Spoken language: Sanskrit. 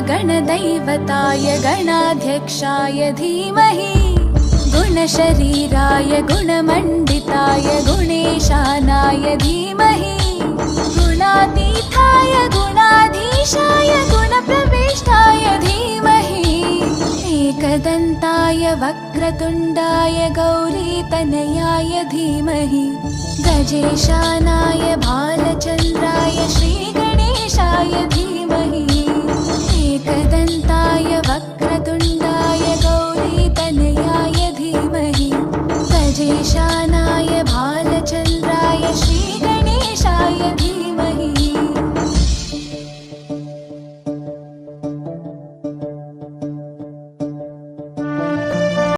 गणदैवताय गणाध्यक्षाय धीमहि गुणशरीराय गुणमण्डिताय गुणेशानाय धीमहि गुणातीताय गुणाधीशाय गुणप्रविष्टाय धीमहि एकदन्ताय वक्रतुण्डाय गौरीतनयाय धीमहि गजेशानाय भालचन्द्राय श्रीगणेशाय धीमहि एकदन्ताय वक्रतुण्डाय गौरीतनयाय धीमहि गजेशानाय